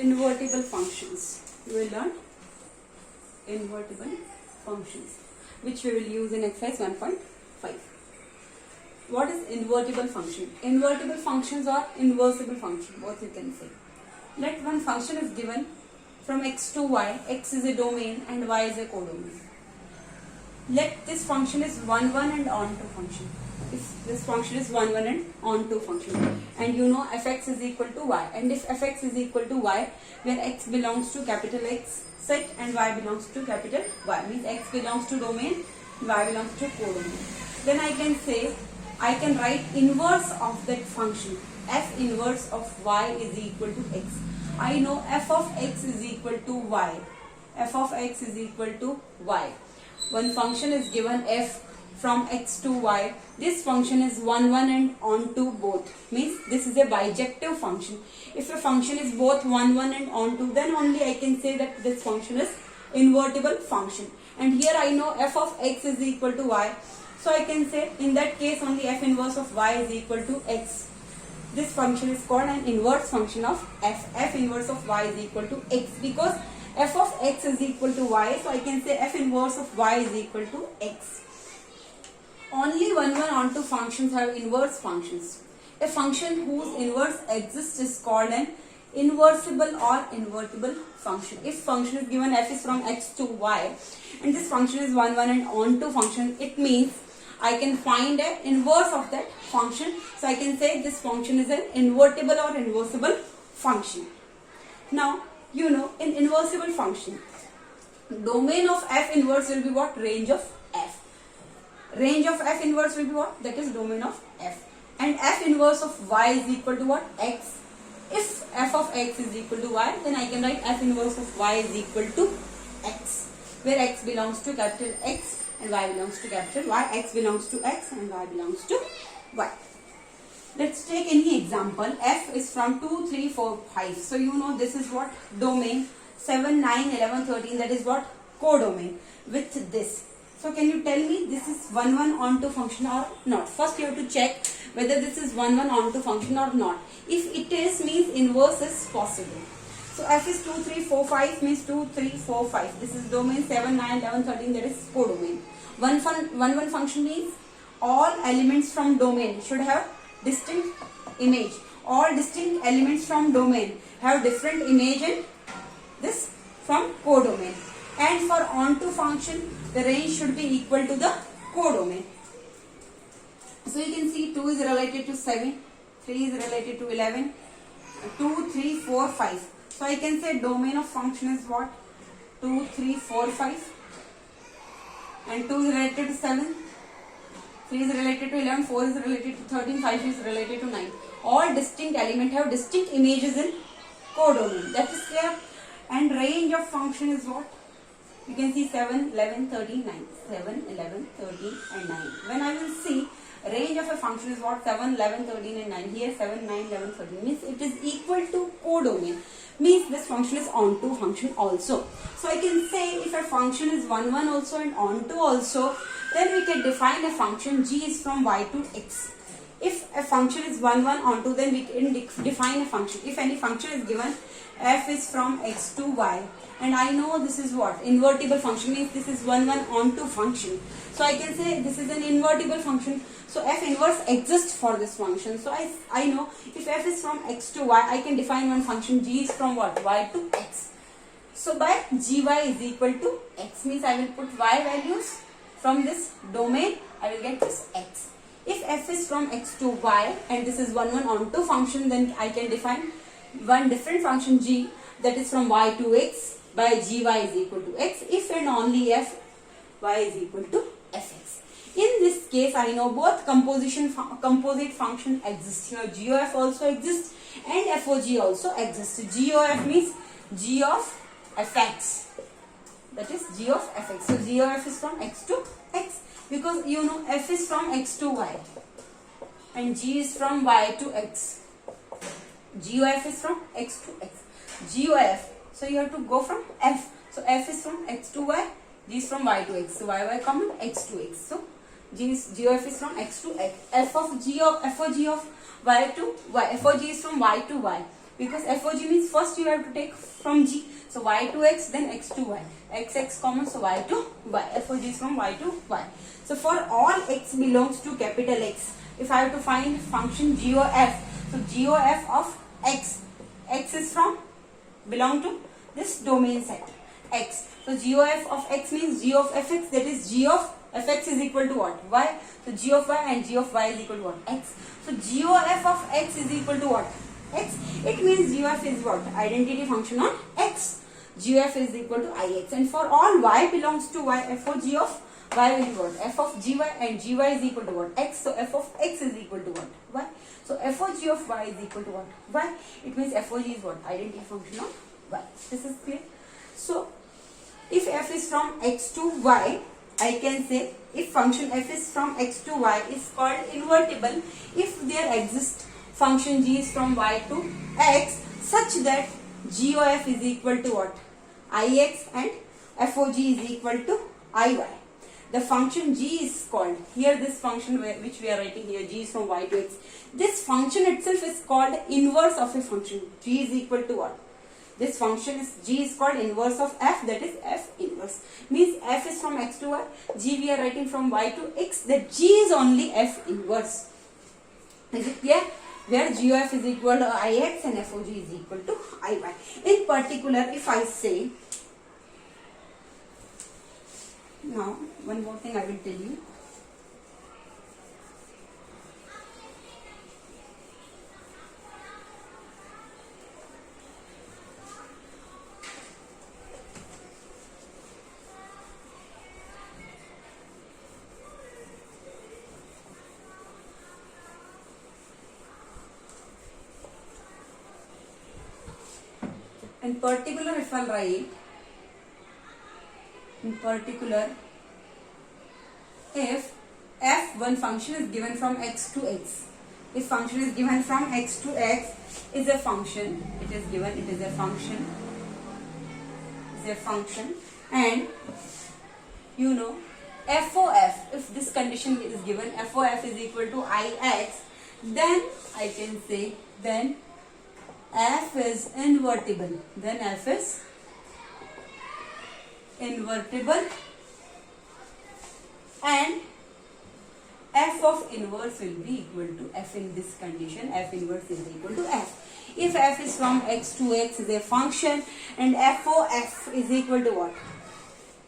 invertible functions. You will learn invertible functions, which we will use in exercise 1.5. What is invertible function? Invertible functions or inversible function, both you can say. Let one function is given from x to y, x is a domain and y is a codomain. Let this function is 1, 1 and onto function. If this function is 1, 1 and onto function, and you know fx is equal to y, and if fx is equal to y, where x belongs to capital X set and y belongs to capital Y, means x belongs to domain, y belongs to codomain, then I can say, I can write inverse of that function. F inverse of y is equal to x. I know f of x is equal to y. F of x is equal to y. One function is given f from x to y. This function is 1, 1 and onto both. Means this is a bijective function. If a function is both 1, 1 and onto, then only I can say that this function is invertible function. And here I know f of x is equal to y. So I can say in that case only f inverse of y is equal to x. This function is called an inverse function of f. F inverse of y is equal to x, because f of x is equal to y. So I can say f inverse of y is equal to x. Only 1, 1 onto functions have inverse functions. A function whose inverse exists is called an inversible or invertible function. If function is given f is from x to y and this function is 1, 1 and onto function, it means I can find an inverse of that function. So I can say this function is an invertible or inversible function. Now, you know, in inversible function, domain of f inverse will be what? Range of f. Range of f inverse will be what? That is domain of f. And f inverse of y is equal to what? X. If f of x is equal to y, then I can write f inverse of y is equal to x, where x belongs to capital X and y belongs to capital Y. X belongs to x and y belongs to y. Let's take any example. F is from 2, 3, 4, 5. So you know this is what? Domain. 7, 9, 11, 13, that is what? Codomain with this. So can you tell me this is 1, 1 onto function or not? First you have to check whether this is 1, 1 onto function or not. If it is, means inverse is possible. So f is 2, 3, 4, 5 means 2, 3, 4, 5. This is domain. 7, 9, 11, 13, that is codomain. 1, 1 function means all elements from domain should have distinct image. All distinct elements from domain have different image in this from codomain. And for onto function, the range should be equal to the codomain. So you can see 2 is related to 7, 3 is related to 11, 2, 3, 4, 5. So I can say domain of function is what? 2, 3, 4, 5. And 2 is related to 7, 3 is related to 11, 4 is related to 13, 5 is related to 9. All distinct elements have distinct images in codomain. That is clear. And range of function is what? You can see 7, 11, 13, 9. 7, 11, 13 and 9. When I will see range of a function is what? 7, 11, 13 and 9. Here 7, 9, 11, 13 means it is equal to codomain. Means this function is onto function also. So I can say if a function is 1, 1 also and onto also, then we can define a function g is from y to x. If a function is 1, 1 onto, then we can define a function. If any function is given, f is from x to y. And I know this is what? Invertible function, means this is 1, 1 onto function. So I can say this is an invertible function. So f inverse exists for this function. So I know if f is from x to y, I can define one function g is from what? Y to x. So by gy is equal to x, means I will put y values from this domain, I will get this x. If f is from x to y and this is 1, 1 onto function, then I can define one different function g, that is from y to x, by gy is equal to x, if and only f y is equal to fx. In this case, I know both composite function exist. Here g of f also exists and fog also exists. G of f means g of fx. That is g of fx. So g of f is from x to x, because you know f is from x to y and g is from y to x. G of f is from x to x. G of f. So you have to go from f. So f is from x to y, g is from y to x. So y common, x to x. So g of f is from x to x. F of g of y to y. F of g is from y to y. because FOG means first you have to take from G. So y to x, then x to y. X common, so y to y. FOG is from y to y. So for all x belongs to capital X, if I have to find function g of f, so g of f of x is from, belong to this domain set x. So g of f of x means g of fx, that is g of fx is equal to what? Y. So g of y and g of y is equal to what? X. So g of f of x is equal to what? X. It means g of f is what? Identity function on x. G of f is equal to ix. And for all y belongs to y, f of g of y will be what? F of gy, and gy is equal to what? X. So f of x is equal to what? Y. So f of g of y is equal to what? Y. It means f of g is what? Identity function of y. This is clear. So if f is from x to y, I can say if function f is from x to y is called invertible if there exists function g is from y to x such that g of f is equal to what? Ix, and f of g is equal to iy. The function g is called, here this function which we are writing here, g is from y to x. This function itself is called inverse of a function. G is equal to what? This function is, g is called inverse of f, that is f inverse. Means f is from x to y, g we are writing from y to x, that g is only f inverse. Is it clear? Where g of f is equal to ix and f of g is equal to iy. In particular, if I say, now one more thing I will tell you. In particular, if I write, in particular, if f1 function is given from x to x, if function is given from x to x is a function, it is given, it is a function, and you know f of f, if this condition is given, f of f is equal to ix, then I can say, then f is invertible, then f is invertible, and f of inverse will be equal to f. In this condition, f inverse is equal to f. If f is from x to x is a function and f of f is equal to what?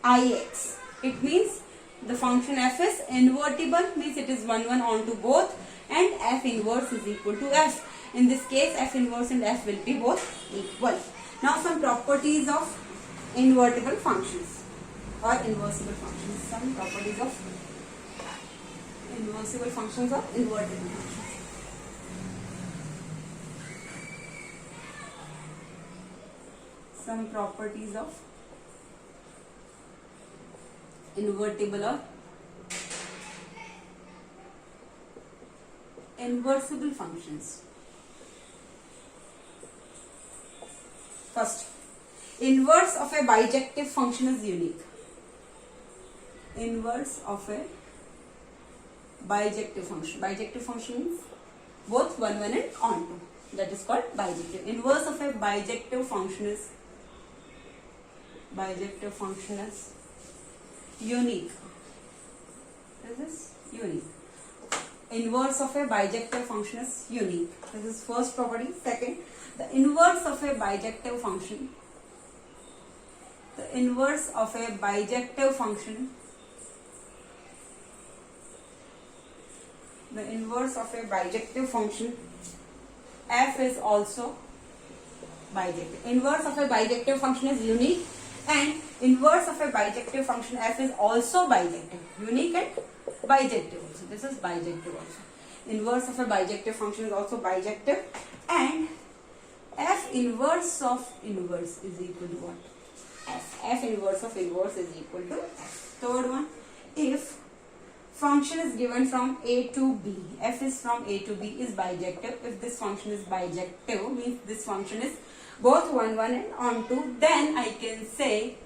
Ix. It means the function f is invertible, means it is 1 onto both, and f inverse is equal to f. In this case, f inverse and f will be both equal. Now some properties of invertible functions or inversible functions. Some properties of inversible functions or invertible functions. Some properties of invertible or inversible functions. First, inverse of a bijective function is unique. Inverse of a bijective function. Bijective function means both 1 and onto. That is called bijective. Inverse of a bijective function is unique. This is unique. Inverse of a bijective function is unique. This is first property. Second, the inverse of a bijective function. The inverse of a bijective function. The inverse of a bijective function f is also bijective. Inverse of a bijective function is unique, and inverse of a bijective function f is also bijective. Unique and bijective also. This is bijective also. Inverse of a bijective function is also bijective, and f inverse of inverse is equal to what? F inverse of inverse is equal to f. Third one, if function is given from a to b, f is from a to b is bijective. If this function is bijective, means this function is both 1 and onto, then I can say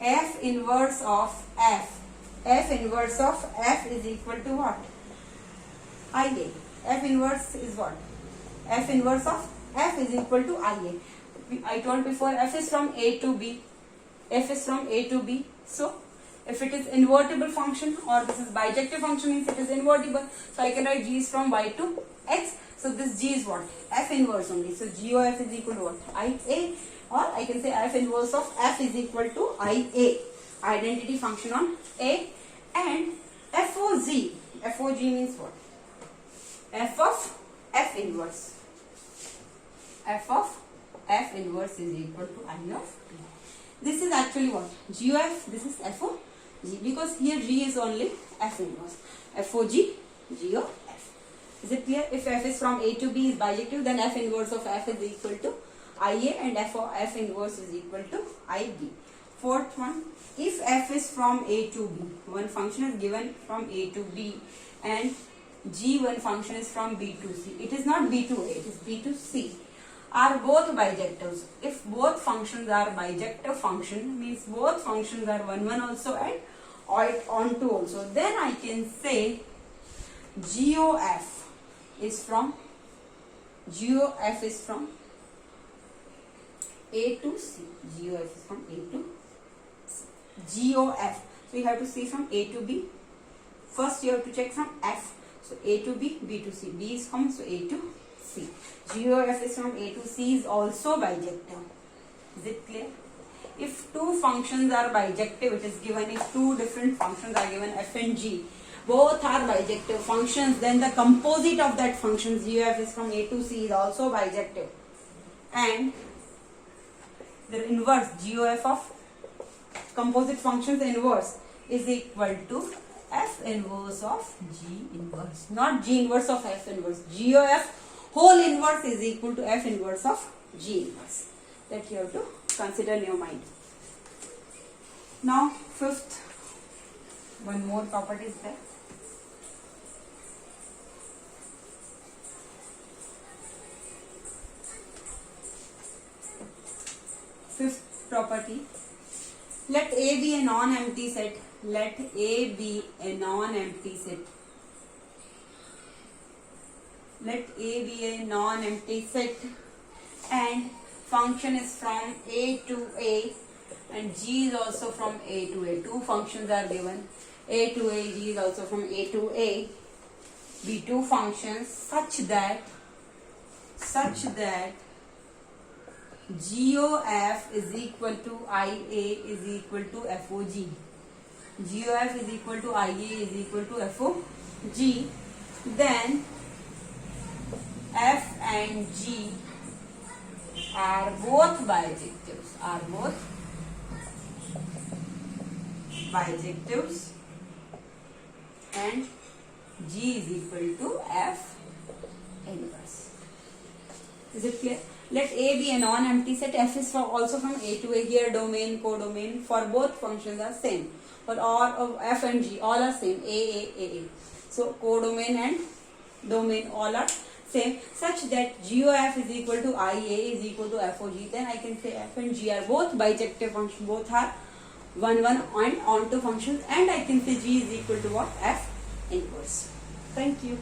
f inverse of f. F inverse of f is equal to what? Ia. F inverse is what? F inverse of F is equal to IA. I told before F is from A to B. F is from A to B. So if it is invertible function or this is bijective function means it is invertible. So I can write G is from Y to X. So this G is what? F inverse only. So G of F is equal to what? IA. Or I can say F inverse of F is equal to IA. Identity function on A. And FOG. FOG means what? F of F inverse. F of F inverse is equal to I of P. This is actually what? G of F. This is FOG. Because here G is only F inverse. FOG, G of F. Is it clear? If F is from A to B is bijective, then F inverse of F is equal to IA and F of F inverse is equal to IB. Fourth one, if F is from A to B, one function is given from A to B and G one function is from B to C. It is not B to A, it is B to C. Are both bijectives. If both functions are bijective function, means both functions are 1 1 also and on 2 also, then I can say GOF is from A to C. GOF is from A to C. GOF. So you have to see from A to B. First you have to check from F. So A to B, B to C. B is from, so A to C. GOF is from A to C is also bijective. Is it clear? If two functions are bijective, it is given if two different functions are given F and G, both are bijective functions, then the composite of that function GOF is from A to C is also bijective. And the inverse GOF of composite functions inverse is equal to F inverse of G inverse. Not G inverse of F inverse. GOF whole inverse is equal to F inverse of G inverse. That you have to consider in your mind. Now fifth, one more property is there. Fifth property, let A be a non-empty set. Let A be a non-empty set. Let A be a non-empty set and function is from A to A and G is also from A to A. Two functions are given. A to A, G is also from A to A. Be two functions such that GOF is equal to IA is equal to FOG. GOF is equal to IA is equal to FOG. Then F and G are both bijectives. And G is equal to F inverse. Is it clear? Let A be a non-empty set. F is also from A to A. Here domain, codomain for both functions are same. For all of F and G all are same. A. So codomain and domain all are same, such that GOF is equal to IA is equal to FOG. Then I can say F and G are both bijective functions. Both are 1 1 and onto functions. And I can say G is equal to what? F inverse. Thank you.